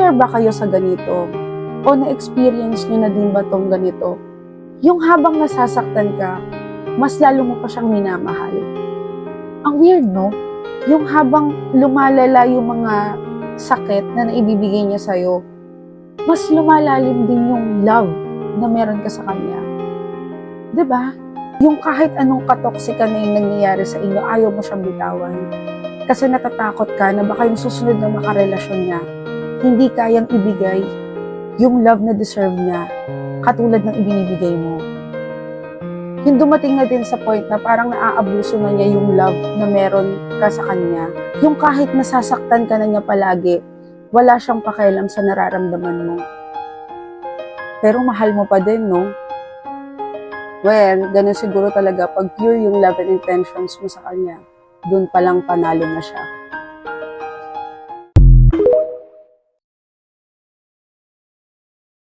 Familiar ba kayo sa ganito? O na-experience nyo na din ba tong ganito? Yung habang nasasaktan ka, mas lalo mo pa siyang minamahal. Ang weird, no? Yung habang lumalala yung mga sakit na naibibigay niya sa'yo, mas lumalalim din yung love na meron ka sa kanya. 'Di ba? Yung kahit anong katoksika na yung nangyayari sa inyo, ayaw mo siyang bitawan. Kasi natatakot ka na baka yung susunod na makarelasyon niya, hindi kayang ibigay yung love na deserve niya, katulad ng ibinibigay mo. Yung dumating na din sa point na parang naaabuso na niya yung love na meron ka sa kanya. Yung kahit nasasaktan ka na niya palagi, wala siyang pakialam sa nararamdaman mo. Pero mahal mo pa din, no? Well, ganun siguro talaga pag pure yung love and intentions mo sa kanya, dun palang panalo na siya.